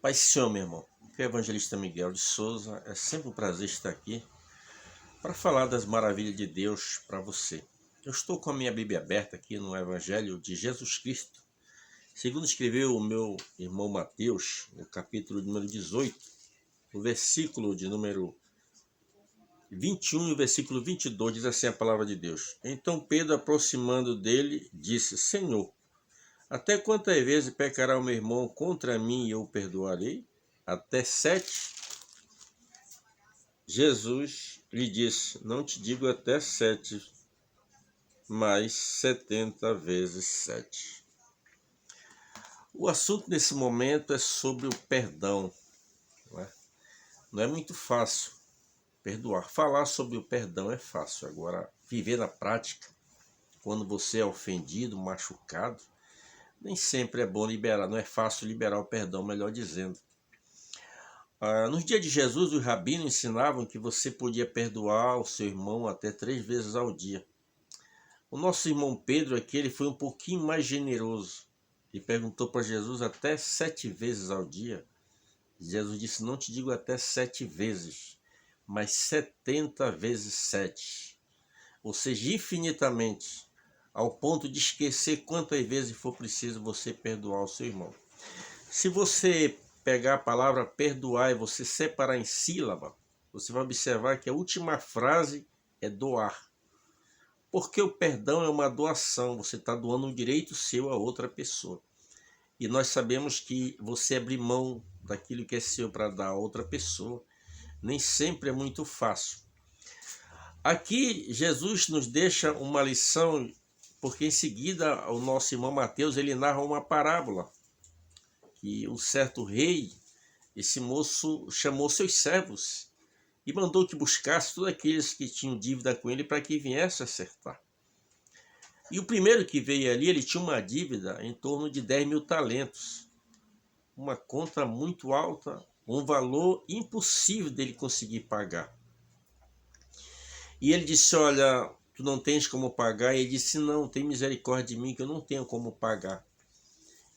Pai Senhor, meu irmão, que é o evangelista Miguel de Souza, é sempre um prazer estar aqui para falar das maravilhas de Deus para você. Eu estou com a minha Bíblia aberta aqui no Evangelho de Jesus Cristo, segundo escreveu o meu irmão Mateus, no capítulo número 18, o versículo de número 21 e o versículo 22, diz assim a palavra de Deus. Então Pedro, aproximando dele, disse: Senhor, até quantas vezes pecará o meu irmão contra mim e eu o perdoarei? Até 7? Jesus lhe disse: Não te digo até 7, mas 70 vezes 7. O assunto nesse momento é sobre o perdão. Não é muito fácil perdoar. Falar sobre o perdão é fácil. Agora, viver na prática, quando você é ofendido, machucado, nem sempre é bom liberar. Não é fácil liberar o perdão, melhor dizendo. Nos dias de Jesus, os rabinos ensinavam que você podia perdoar o seu irmão até 3 vezes ao dia. O nosso irmão Pedro aqui, ele foi um pouquinho mais generoso e perguntou para Jesus até 7 vezes ao dia. Jesus disse: não te digo até 7 vezes, mas 70 vezes 7. Ou seja, infinitamente, ao ponto de esquecer quantas vezes for preciso você perdoar o seu irmão. Se você pegar a palavra perdoar e você separar em sílaba, você vai observar que a última frase é doar. Porque o perdão é uma doação, você está doando um direito seu a outra pessoa. E nós sabemos que você abrir mão daquilo que é seu para dar a outra pessoa, nem sempre é muito fácil. Aqui Jesus nos deixa uma lição, porque em seguida o nosso irmão Mateus ele narra uma parábola. Que um certo rei, esse moço chamou seus servos e mandou que buscasse todos aqueles que tinham dívida com ele para que viesse acertar. E o primeiro que veio ali, ele tinha uma dívida em torno de 10 mil talentos. Uma conta muito alta, um valor impossível dele conseguir pagar. E ele disse: olha, tu não tens como pagar? E ele disse: não, tem misericórdia de mim que eu não tenho como pagar.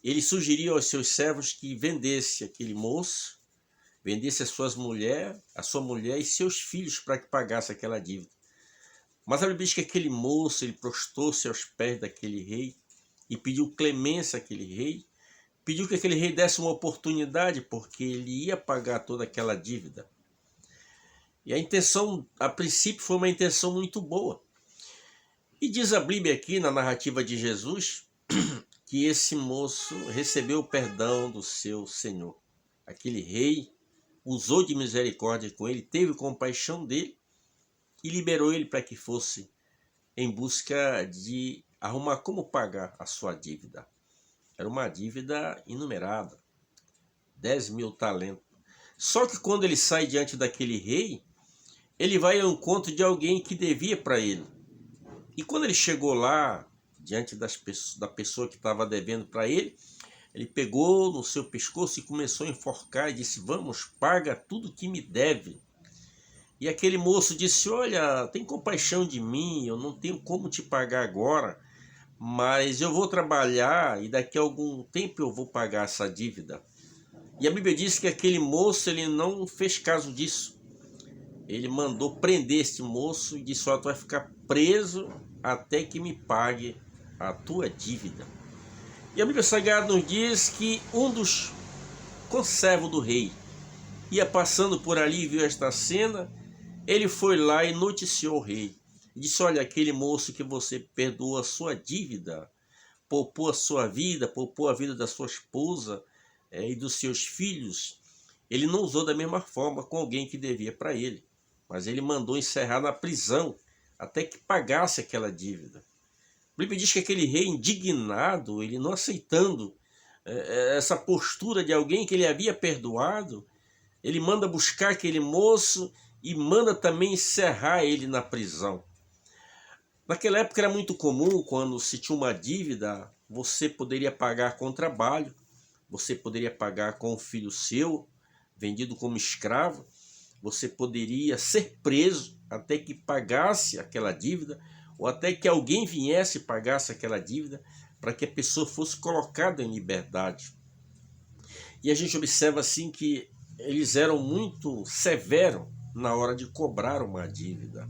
Ele sugeriu aos seus servos que vendesse aquele moço, vendesse a sua mulher e seus filhos para que pagasse aquela dívida. Mas a Bíblia diz que aquele moço, ele prostrou-se aos pés daquele rei e pediu clemência àquele rei, pediu que aquele rei desse uma oportunidade, porque ele ia pagar toda aquela dívida. E a intenção, a princípio, foi uma intenção muito boa. E diz a Bíblia aqui, na narrativa de Jesus, que esse moço recebeu o perdão do seu senhor. Aquele rei usou de misericórdia com ele, teve compaixão dele e liberou ele para que fosse em busca de arrumar como pagar a sua dívida. Era uma dívida inumerada, 10 mil talentos. Só que quando ele sai diante daquele rei, ele vai ao encontro de alguém que devia para ele. E quando ele chegou lá, diante da pessoa que estava devendo para ele, ele pegou no seu pescoço e começou a enforcar e disse: vamos, paga tudo que me deve. E aquele moço disse: olha, tem compaixão de mim, eu não tenho como te pagar agora, mas eu vou trabalhar e daqui a algum tempo eu vou pagar essa dívida. E a Bíblia diz que aquele moço ele não fez caso disso. Ele mandou prender esse moço e disse: ó, tu vai ficar preso até que me pague a tua dívida. E a Bíblia Sagrada nos diz que um dos conservos do rei ia passando por ali e viu esta cena. Ele foi lá e noticiou o rei. Disse: olha, aquele moço que você perdoou a sua dívida, poupou a sua vida, poupou a vida da sua esposa e dos seus filhos, ele não usou da mesma forma com alguém que devia para ele, mas ele mandou encerrar na prisão até que pagasse aquela dívida. A Bíblia diz que aquele rei indignado, ele não aceitando essa postura de alguém que ele havia perdoado, ele manda buscar aquele moço e manda também encerrar ele na prisão. Naquela época era muito comum, quando se tinha uma dívida, você poderia pagar com trabalho, você poderia pagar com um filho seu, vendido como escravo, você poderia ser preso até que pagasse aquela dívida, ou até que alguém viesse e pagasse aquela dívida, para que a pessoa fosse colocada em liberdade. E a gente observa assim que eles eram muito severos na hora de cobrar uma dívida.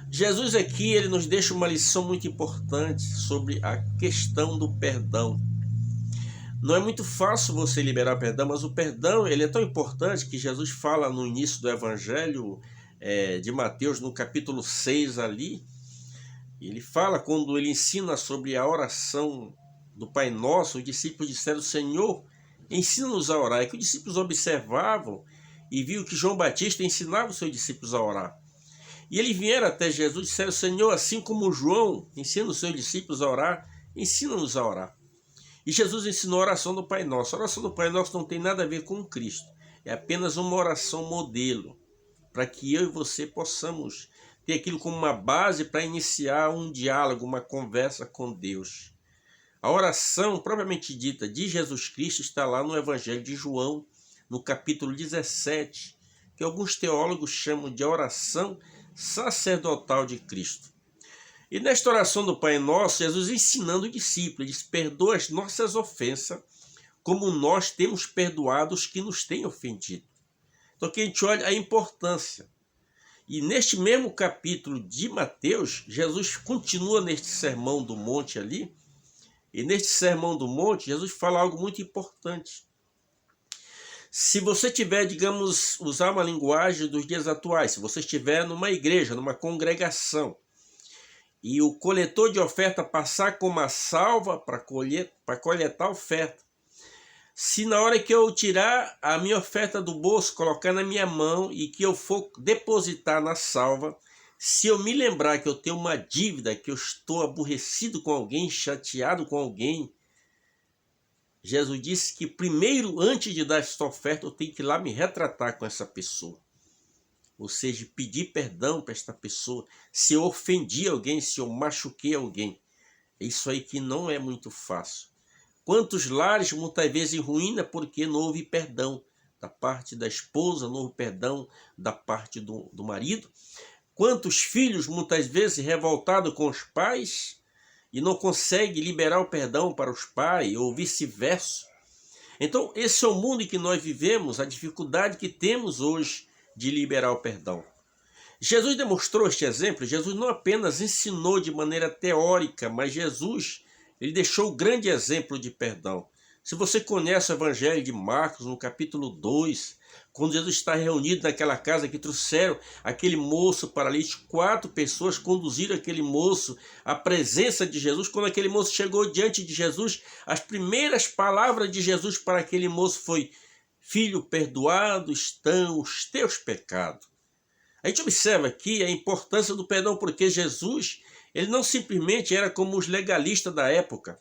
Jesus aqui ele nos deixa uma lição muito importante sobre a questão do perdão. Não é muito fácil você liberar perdão, mas o perdão ele é tão importante que Jesus fala no início do Evangelho de Mateus, no capítulo 6 ali. Ele fala, quando ele ensina sobre a oração do Pai Nosso, os discípulos disseram: Senhor, ensina-nos a orar. É que os discípulos observavam e viu que João Batista ensinava os seus discípulos a orar. E eles vieram até Jesus e disseram: Senhor, assim como João ensina os seus discípulos a orar, ensina-nos a orar. E Jesus ensinou a oração do Pai Nosso. A oração do Pai Nosso não tem nada a ver com Cristo. É apenas uma oração modelo, para que eu e você possamos ter aquilo como uma base para iniciar um diálogo, uma conversa com Deus. A oração propriamente dita de Jesus Cristo está lá no Evangelho de João, no capítulo 17, que alguns teólogos chamam de oração sacerdotal de Cristo. E nesta oração do Pai Nosso, Jesus ensinando o discípulo, ele diz: perdoa as nossas ofensas, como nós temos perdoado os que nos têm ofendido. Então aqui a gente olha a importância. E neste mesmo capítulo de Mateus, Jesus continua neste sermão do monte ali, e neste sermão do monte, Jesus fala algo muito importante. Se você tiver, digamos, usar uma linguagem dos dias atuais, se você estiver numa igreja, numa congregação, e o coletor de oferta passar com uma salva para coletar a oferta, se na hora que eu tirar a minha oferta do bolso, colocar na minha mão e que eu for depositar na salva, se eu me lembrar que eu tenho uma dívida, que eu estou aborrecido com alguém, chateado com alguém, Jesus disse que primeiro, antes de dar essa oferta, eu tenho que ir lá me retratar com essa pessoa. Ou seja, pedir perdão para esta pessoa, se eu ofendi alguém, se eu machuquei alguém. É isso aí que não é muito fácil. Quantos lares muitas vezes em ruína porque não houve perdão da parte da esposa, não houve perdão da parte do marido. Quantos filhos muitas vezes revoltados com os pais e não conseguem liberar o perdão para os pais ou vice-versa. Então esse é o mundo em que nós vivemos, a dificuldade que temos hoje de liberar o perdão. Jesus demonstrou este exemplo. Jesus não apenas ensinou de maneira teórica, mas Jesus ele deixou o grande exemplo de perdão. Se você conhece o Evangelho de Marcos, no capítulo 2, quando Jesus está reunido naquela casa que trouxeram aquele moço paralítico, 4 pessoas conduziram aquele moço à presença de Jesus. Quando aquele moço chegou diante de Jesus, as primeiras palavras de Jesus para aquele moço foi: filho, perdoados estão os teus pecados. A gente observa aqui a importância do perdão, porque Jesus ele não simplesmente era como os legalistas da época,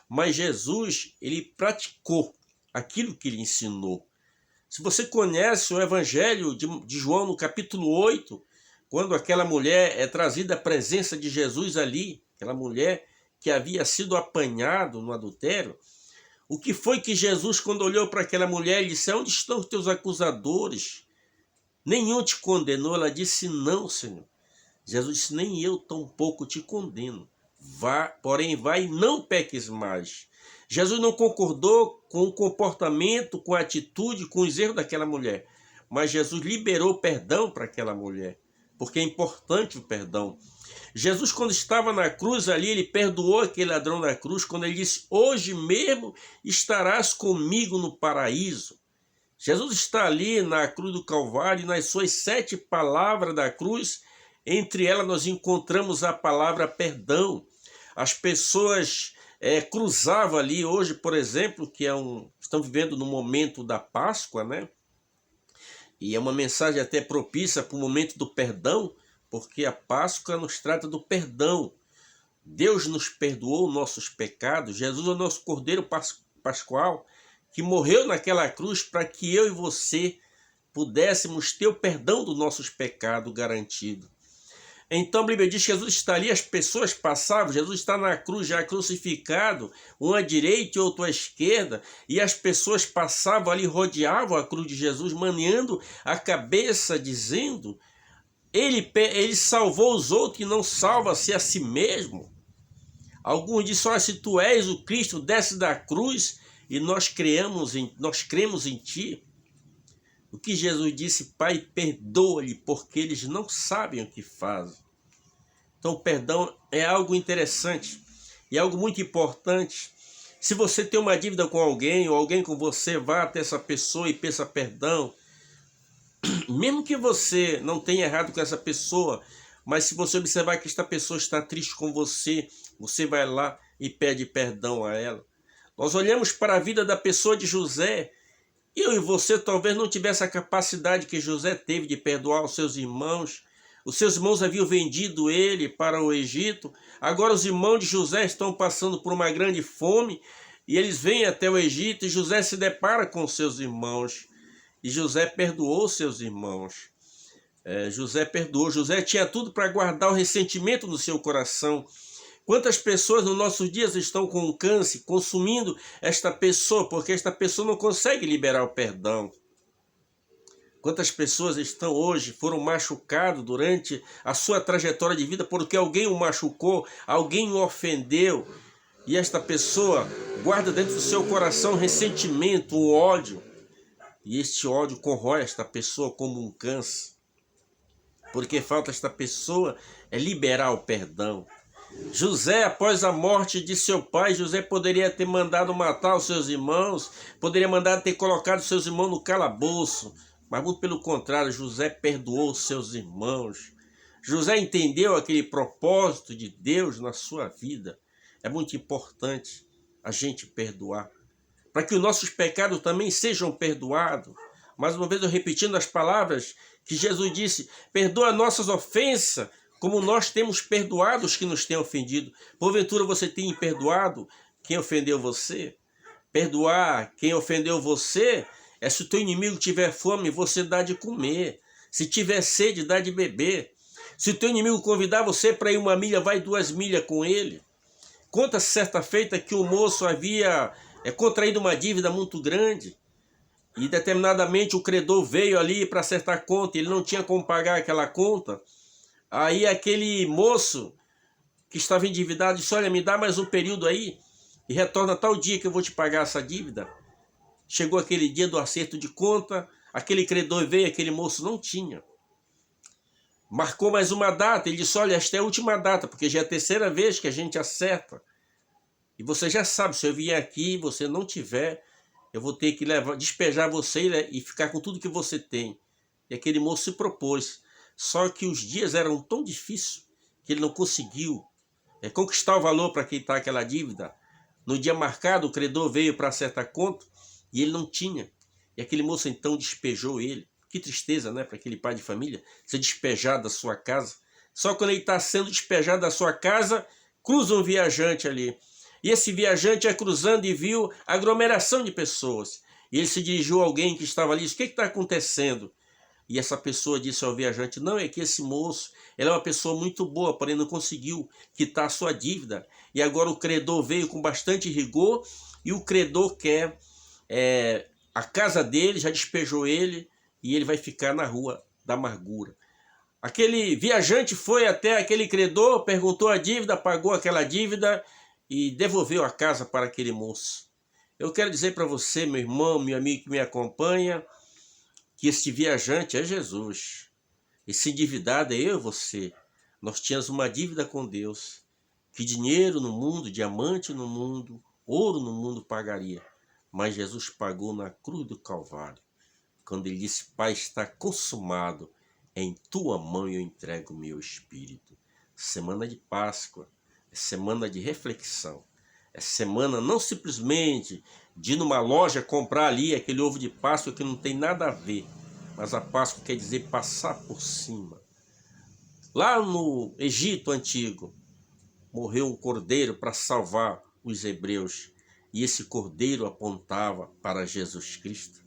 mas Jesus ele praticou aquilo que ele ensinou. Se você conhece o Evangelho de João, no capítulo 8, quando aquela mulher é trazida à presença de Jesus ali, aquela mulher que havia sido apanhada no adultério, o que foi que Jesus, quando olhou para aquela mulher, ele disse: onde estão os teus acusadores? Nenhum te condenou? Ela disse: não, Senhor. Jesus disse: nem eu tampouco te condeno. Vá, porém, vai e não peques mais. Jesus não concordou com o comportamento, com a atitude, com os erros daquela mulher. Mas Jesus liberou perdão para aquela mulher, porque é importante o perdão. Jesus, quando estava na cruz ali, ele perdoou aquele ladrão da cruz, quando ele disse: hoje mesmo estarás comigo no paraíso. Jesus está ali na cruz do Calvário, e nas suas 7 palavras da cruz, entre elas nós encontramos a palavra perdão. As pessoas cruzavam ali hoje, por exemplo, que estão vivendo no momento da Páscoa, né? E é uma mensagem até propícia para o momento do perdão, porque a Páscoa nos trata do perdão. Deus nos perdoou nossos pecados. Jesus é o nosso Cordeiro Pascual, que morreu naquela cruz para que eu e você pudéssemos ter o perdão dos nossos pecados garantido. Então a Bíblia diz que Jesus está ali, as pessoas passavam, Jesus está na cruz já crucificado, um à direita e outro à esquerda, e as pessoas passavam ali, rodeavam a cruz de Jesus, maneando a cabeça, dizendo: ele salvou os outros e não salva-se a si mesmo. Alguns dizem: se tu és o Cristo, desce da cruz e nós cremos em ti, o que Jesus disse: Pai, perdoa-lhe, porque eles não sabem o que fazem. Então o perdão é algo interessante e algo muito importante. Se você tem uma dívida com alguém, ou alguém com você, vá até essa pessoa e peça perdão. Mesmo que você não tenha errado com essa pessoa, mas se você observar que esta pessoa está triste com você, você vai lá e pede perdão a ela. Nós olhamos para a vida da pessoa de José, e eu e você talvez não tivesse a capacidade que José teve de perdoar os seus irmãos. Os seus irmãos haviam vendido ele para o Egito. Agora os irmãos de José estão passando por uma grande fome, e eles vêm até o Egito, e José se depara com os seus irmãos. E José perdoou seus irmãos. José perdoou. José tinha tudo para guardar o ressentimento no seu coração. Quantas pessoas nos nossos dias estão com câncer, consumindo esta pessoa, porque esta pessoa não consegue liberar o perdão? Quantas pessoas estão hoje, foram machucadas durante a sua trajetória de vida, porque alguém o machucou, alguém o ofendeu, e esta pessoa guarda dentro do seu coração ressentimento, o ódio, e este ódio corrói esta pessoa como um câncer, porque falta esta pessoa liberar o perdão. José, após a morte de seu pai, José poderia ter mandado matar os seus irmãos, poderia mandar ter colocado seus irmãos no calabouço, mas muito pelo contrário, José perdoou os seus irmãos. José entendeu aquele propósito de Deus na sua vida. É muito importante a gente perdoar, para que os nossos pecados também sejam perdoados. Mais uma vez eu repetindo as palavras que Jesus disse: perdoa nossas ofensas, como nós temos perdoado os que nos têm ofendido. Porventura você tem perdoado quem ofendeu você? Perdoar quem ofendeu você é se o teu inimigo tiver fome, você dá de comer. Se tiver sede, dá de beber. Se o teu inimigo convidar você para ir 1 milha, vai 2 milhas com ele. Conta certa feita que o moço havia contraído uma dívida muito grande, e determinadamente o credor veio ali para acertar a conta, ele não tinha como pagar aquela conta. Aí aquele moço que estava endividado disse: olha, me dá mais um período aí e retorna tal dia que eu vou te pagar essa dívida. Chegou aquele dia do acerto de conta, aquele credor veio, aquele moço não tinha. Marcou mais uma data, ele disse: olha, esta é a última data, porque já é a 3ª vez que a gente acerta. E você já sabe, se eu vier aqui e você não tiver, eu vou ter que despejar você e ficar com tudo que você tem. E aquele moço se propôs. Só que os dias eram tão difíceis que ele não conseguiu conquistar o valor para quitar aquela dívida. No dia marcado, o credor veio para acertar a conta e ele não tinha. E aquele moço então despejou ele. Que tristeza, né, para aquele pai de família ser despejado da sua casa. Só quando ele está sendo despejado da sua casa, cruza um viajante ali. E esse viajante ia cruzando e viu a aglomeração de pessoas. E ele se dirigiu a alguém que estava ali e disse: o que está acontecendo? E essa pessoa disse ao viajante: não, é que esse moço, ele é uma pessoa muito boa, porém não conseguiu quitar a sua dívida. E agora o credor veio com bastante rigor e o credor quer a casa dele, já despejou ele e ele vai ficar na rua da amargura. Aquele viajante foi até aquele credor, perguntou a dívida, pagou aquela dívida e devolveu a casa para aquele moço. Eu quero dizer para você, meu irmão, meu amigo que me acompanha, que este viajante é Jesus. Esse endividado é eu e você. Nós tínhamos uma dívida com Deus, que dinheiro no mundo, diamante no mundo, ouro no mundo pagaria. Mas Jesus pagou na cruz do Calvário, quando ele disse: Pai, está consumado, em tua mão eu entrego o meu espírito. Semana de Páscoa, é semana de reflexão. É semana não simplesmente de ir numa loja comprar ali aquele ovo de Páscoa que não tem nada a ver. Mas a Páscoa quer dizer passar por cima. Lá no Egito antigo, morreu um cordeiro para salvar os hebreus. E esse cordeiro apontava para Jesus Cristo.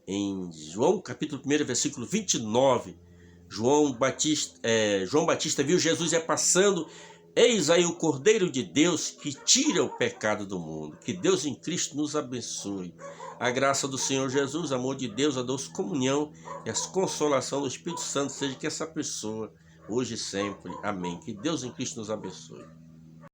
Em João capítulo 1, versículo 29, João Batista viu Jesus passando. Eis aí o Cordeiro de Deus que tira o pecado do mundo. Que Deus em Cristo nos abençoe. A graça do Senhor Jesus, o amor de Deus, a doce comunhão e a consolação do Espírito Santo seja que essa pessoa, hoje e sempre. Amém. Que Deus em Cristo nos abençoe.